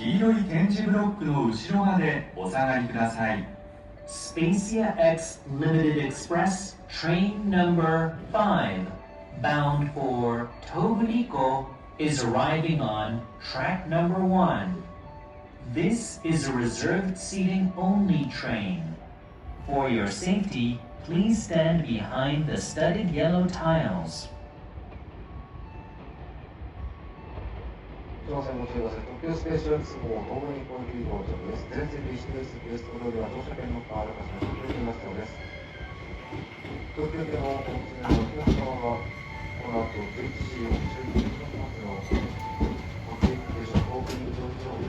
黄色い点字ブロックの後ろまでお下がりください。Spacia X Limited Express train number 5, bound for Toguriko, is arriving on track number 1. This is a reserved seating only train. For your safety, please stand behind the studded yellow tiles. 乗船ご注意ください。特急スペーシアX号東武日本行き到着です。全席指定席です。これでは乗車券のカード化しました。が必要です。特急券をお持ちのお客様はこの後11時49分発の北陸停車東武日本行き